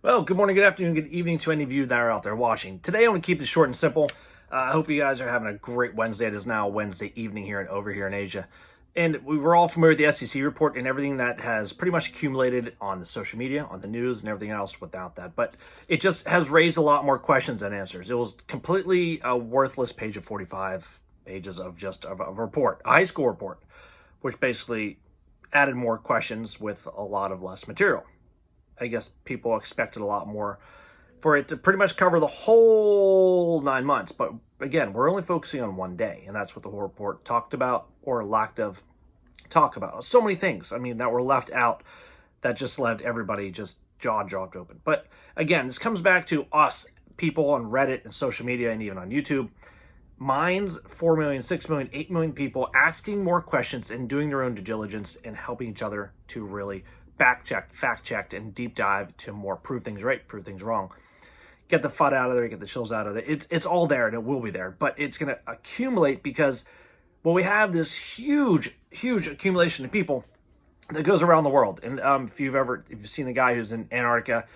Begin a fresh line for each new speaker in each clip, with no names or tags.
Well, good morning, good afternoon, good evening to any of you that are out there watching. Today, I want to keep this short and simple. I hope you guys are having a great Wednesday. It is now Wednesday evening here and over here in Asia. And we were all familiar with the SEC report and everything that has pretty much accumulated on the social media, on the news, and everything else without that. But it just has raised a lot more questions than answers. It was completely a worthless page of 45 pages of just of a report, a high school report, which basically added more questions with a lot of less material. I guess people expected a lot more for it to pretty much cover the whole 9 months. But again, we're only focusing on one day, and that's what the whole report talked about, or lack of talk about. So many things, I mean, that were left out that just left everybody just jaw dropped open. But again, this comes back to us, people on Reddit and social media and even on YouTube. Minds, 4 million, 6 million, 8 million people asking more questions and doing their own due diligence and helping each other to really fact checked, and deep dive to more prove things right, prove things wrong. Get the FUD out of there, get the chills out of it. It's all there and it will be there, but it's going to accumulate because, well, we have this huge accumulation of people that goes around the world. And if you've seen the guy who's in Antarctica,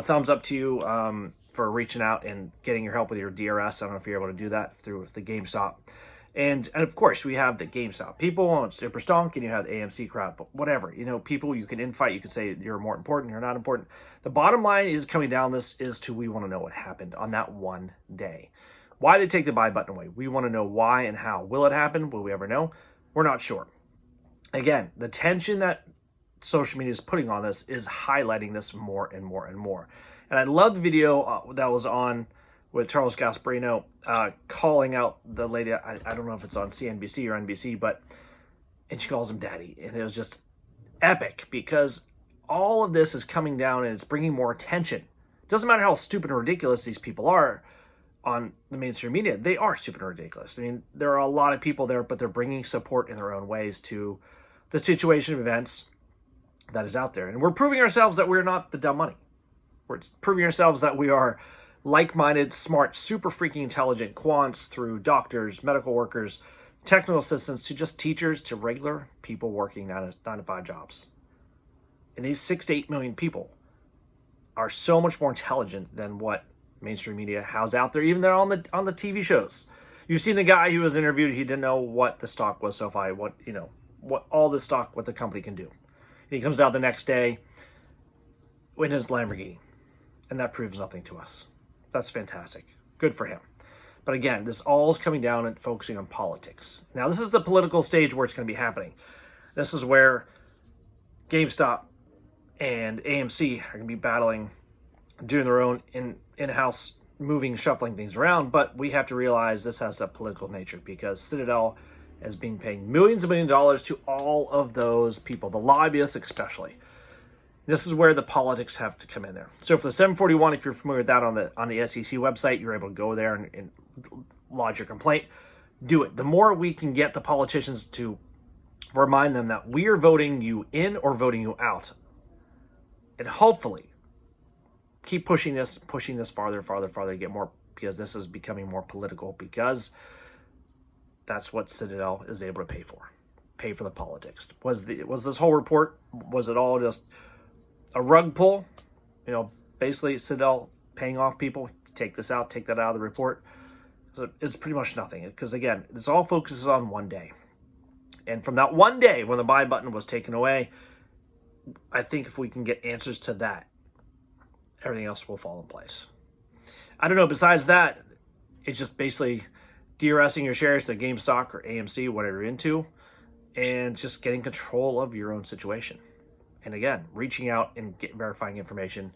thumbs up to you for reaching out and getting your help with your DRS. I don't know if you're able to do that through the GameStop. And of course, we have the GameStop people on Super Stonk, and you have the AMC crowd, but whatever. People you can infight, you can say you're more important, you're not important. The bottom line is coming down this is to we want to know what happened on that one day. Why they take the buy button away. We want to know why and how. Will it happen? Will we ever know? We're not sure. Again, the tension that social media is putting on this is highlighting this more and more and more. And I love the video that was on with Charles Gasparino calling out the lady. I don't know if it's on CNBC or NBC, and she calls him daddy. And it was just epic because all of this is coming down and it's bringing more attention. It doesn't matter how stupid and ridiculous these people are on the mainstream media. They are stupid and ridiculous. I mean, there are a lot of people there, but they're bringing support in their own ways to the situation of events that is out there. And we're proving ourselves that we're not the dumb money. We're proving ourselves that we are like-minded, smart, super freaking intelligent quants through doctors, medical workers, technical assistants, to just teachers, to regular people working 9 to 5 jobs. And these 6 to 8 million people are so much more intelligent than what mainstream media has out there, even though on the TV shows. You've seen the guy who was interviewed, he didn't know what the stock was SoFi, what all the stock, what the company can do. He comes out the next day in his Lamborghini, and that proves nothing to us. That's fantastic. Good for him. But again, this all is coming down and focusing on politics. Now, this is the political stage where it's going to be happening. This is where GameStop and AMC are going to be battling, doing their own in-house moving, shuffling things around. But we have to realize this has a political nature because Citadel has been paying millions and millions of dollars to all of those people, the lobbyists especially. This is where the politics have to come in there. So for the 741, if you're familiar with that on the SEC website, you're able to go there and lodge your complaint. Do it. The more we can get the politicians to remind them that we are voting you in or voting you out, and hopefully keep pushing this farther, to get more, because this is becoming more political, because that's what Citadel is able to pay for the politics. Was this whole report, was it all just a rug pull? Basically Citadel paying off people, take this out, take that out of the report. So it's pretty much nothing, because again, this all focuses on one day. And from that one day when the buy button was taken away, I think if we can get answers to that, everything else will fall in place. I don't know, besides that, it's just basically DRSing your shares to GameStop or AMC, whatever you're into, and just getting control of your own situation. And again, reaching out and verifying information.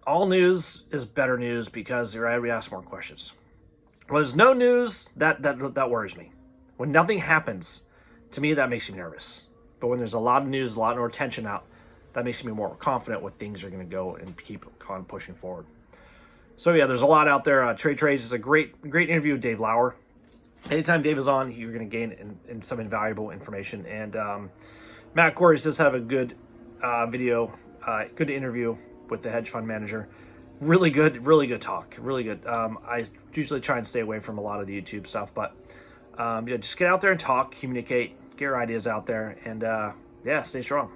All news is better news because you're able to ask more questions. When there's no news, that worries me. When nothing happens, to me, that makes me nervous. But when there's a lot of news, a lot more attention out, that makes me more confident what things are going to go and keep on pushing forward. So yeah, there's a lot out there. Trade Trades is a great interview with Dave Lauer. Anytime Dave is on, you're going to gain in some invaluable information. And Matt Corey does have a good video, good interview with the hedge fund manager. Really good talk. Really good. I usually try and stay away from a lot of the YouTube stuff, but just get out there and talk, communicate, get your ideas out there, and stay strong.